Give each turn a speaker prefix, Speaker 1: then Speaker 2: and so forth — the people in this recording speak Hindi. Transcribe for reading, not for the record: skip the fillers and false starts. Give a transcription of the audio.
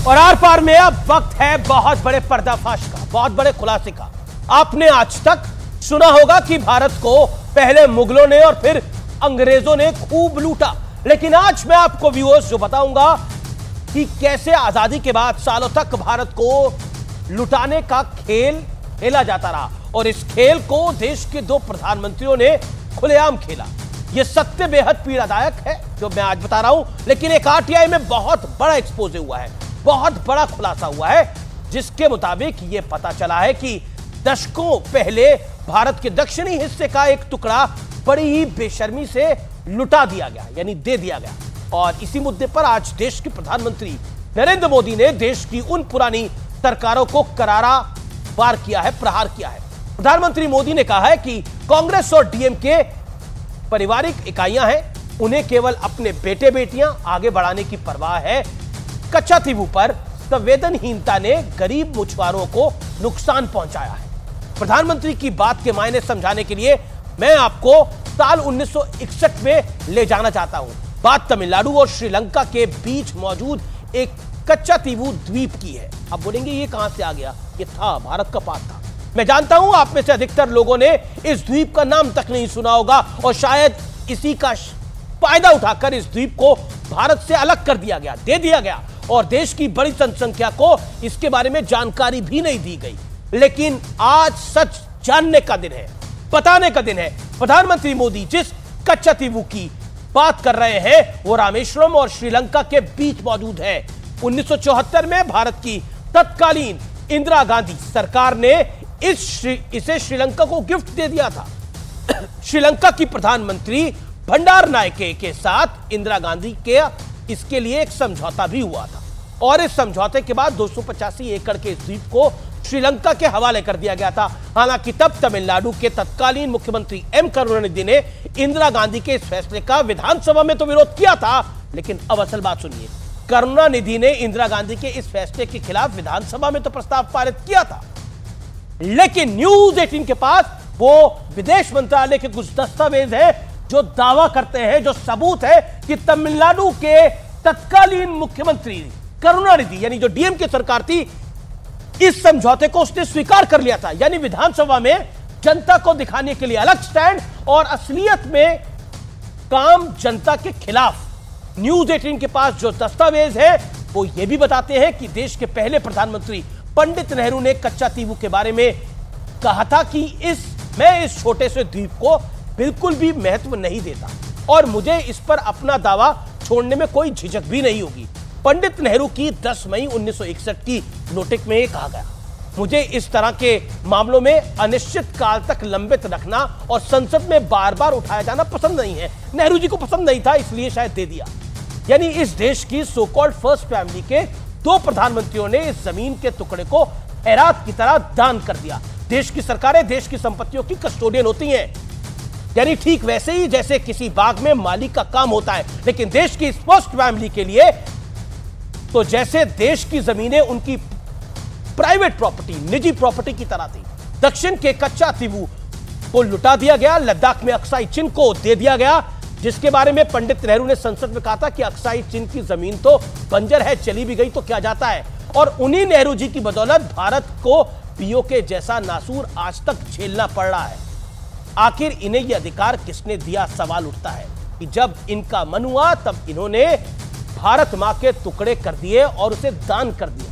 Speaker 1: और आर पार में अब वक्त है बहुत बड़े पर्दाफाश का, बहुत बड़े खुलासे का। आपने आज तक सुना होगा कि भारत को पहले मुगलों ने और फिर अंग्रेजों ने खूब लूटा, लेकिन आज मैं आपको व्यूअर्स जो बताऊंगा कि कैसे आजादी के बाद सालों तक भारत को लुटाने का खेल खेला जाता रहा और इस खेल को देश के दो प्रधानमंत्रियों ने खुलेआम खेला। यह सत्य बेहद पीड़ादायक है जो मैं आज बता रहा हूं, लेकिन एक आरटीआई में बहुत बड़ा एक्सपोजे हुआ है, बहुत बड़ा खुलासा हुआ है, जिसके मुताबिक यह पता चला है कि दशकों पहले भारत के दक्षिणी हिस्से का एक टुकड़ा बड़ी ही बेशर्मी से लुटा दिया गया, यानी दे दिया गया। और इसी मुद्दे पर आज देश के प्रधानमंत्री नरेंद्र मोदी ने देश की उन पुरानी सरकारों को करारा वार किया है, प्रहार किया है। प्रधानमंत्री मोदी ने कहा है कि कांग्रेस और डीएमके पारिवारिक इकाइयां हैं, उन्हें केवल अपने बेटे बेटियां आगे बढ़ाने की परवाह है। कच्चातीवू पर संवेदनहीनता ने गरीब मछुआरों को नुकसान पहुंचाया है। प्रधानमंत्री की बात के मायने समझाने के लिए मैं आपको साल 1961 में ले जाना चाहता हूं। बात तमिलनाडु और श्रीलंका के बीच मौजूद एक कच्चातीवू द्वीप की है। आप बोलेंगे ये कहां से आ गया? ये था, भारत का पार्ट था। मैं जानता हूं आप में से अधिकतर लोगों ने इस द्वीप का नाम तक नहीं सुना होगा और शायद इसी का फायदा उठाकर इस द्वीप को भारत से अलग कर दिया गया, दे दिया गया और देश की बड़ी जनसंख्या को इसके बारे में जानकारी भी नहीं दी गई। लेकिन आज सच जानने का दिन है, बताने का दिन है। प्रधानमंत्री मोदी जिस कच्चातीवू की बात कर रहे हैं वो रामेश्वरम और श्रीलंका के बीच मौजूद है। 1974 में भारत की तत्कालीन इंदिरा गांधी सरकार ने इसे श्रीलंका को गिफ्ट दे दिया था। श्रीलंका की प्रधानमंत्री भंडार नायके के साथ इंदिरा गांधी के इसके लिए एक समझौता भी हुआ था और इस समझौते के बाद 285 एकड़ के द्वीप को श्रीलंका के हवाले कर दिया गया था। हालांकि तब तमिलनाडु के तत्कालीन मुख्यमंत्री एम करुणानिधि ने इंदिरा गांधी के इस फैसले का विधानसभा में तो विरोध किया था, लेकिन अब असल बात सुनिए। करुणानिधि ने इंदिरा गांधी के इस फैसले के खिलाफ विधानसभा में तो प्रस्ताव पारित किया था, लेकिन न्यूज 18 के पास वो विदेश मंत्रालय के कुछ दस्तावेज हैं जो दावा करते हैं, जो सबूत है कि तमिलनाडु के तत्कालीन मुख्यमंत्री करुणानिधि यानी जो डीएम की सरकार थी, इस समझौते को उसने स्वीकार कर लिया था। यानी विधानसभा में जनता को दिखाने के लिए अलग स्टैंड और असलियत में काम जनता के खिलाफ। न्यूज 18 के पास जो दस्तावेज है वो ये भी बताते हैं कि देश के पहले प्रधानमंत्री पंडित नेहरू ने कच्चातीवू के बारे में कहा था कि मैं इस छोटे से द्वीप को बिल्कुल भी महत्व नहीं देता और मुझे इस पर अपना दावा छोड़ने में कोई झिझक भी नहीं होगी। पंडित नेहरू की 10 मई 1961 की नोटिस में यह कहा गया, मुझे इस तरह के मामलों में अनिश्चित काल तक लंबित रखना और संसद में बार बार उठाया जाना पसंद नहीं है। नेहरू जी को पसंद नहीं था, इसलिए शायद दे दिया। यानी इस देश की सो कॉल्ड फर्स्ट फैमिली के दो प्रधानमंत्रियों ने इस जमीन के टुकड़े को खैरात की तरह दान कर दिया। देश की सरकारें देश की संपत्तियों की कस्टोडियन होती हैं, यानी ठीक वैसे ही जैसे किसी बाग में मालिक का काम होता है, लेकिन देश की फर्स्ट फैमिली के लिए तो जैसे देश की जमीनें उनकी प्राइवेट प्रॉपर्टी, निजी प्रॉपर्टी की तरह थी। दक्षिण के कच्चातीवू को लुटा दिया गया, लद्दाख में अक्साई चिन को दे दिया गया, जिसके बारे में पंडित नेहरू ने संसद में कहा था कि अक्साई चिन की जमीन तो बंजर है, चली भी गई तो क्या जाता है। और उन्हीं नेहरू जी की बदौलत भारत को पीओके जैसा नासूर आज तक झेलना पड़ रहा है। आखिर इन्हें यह अधिकार किसने दिया? सवाल उठता है कि जब इनका मन हुआ तब इन्होंने भारत मां के टुकड़े कर दिए और उसे दान कर दिया।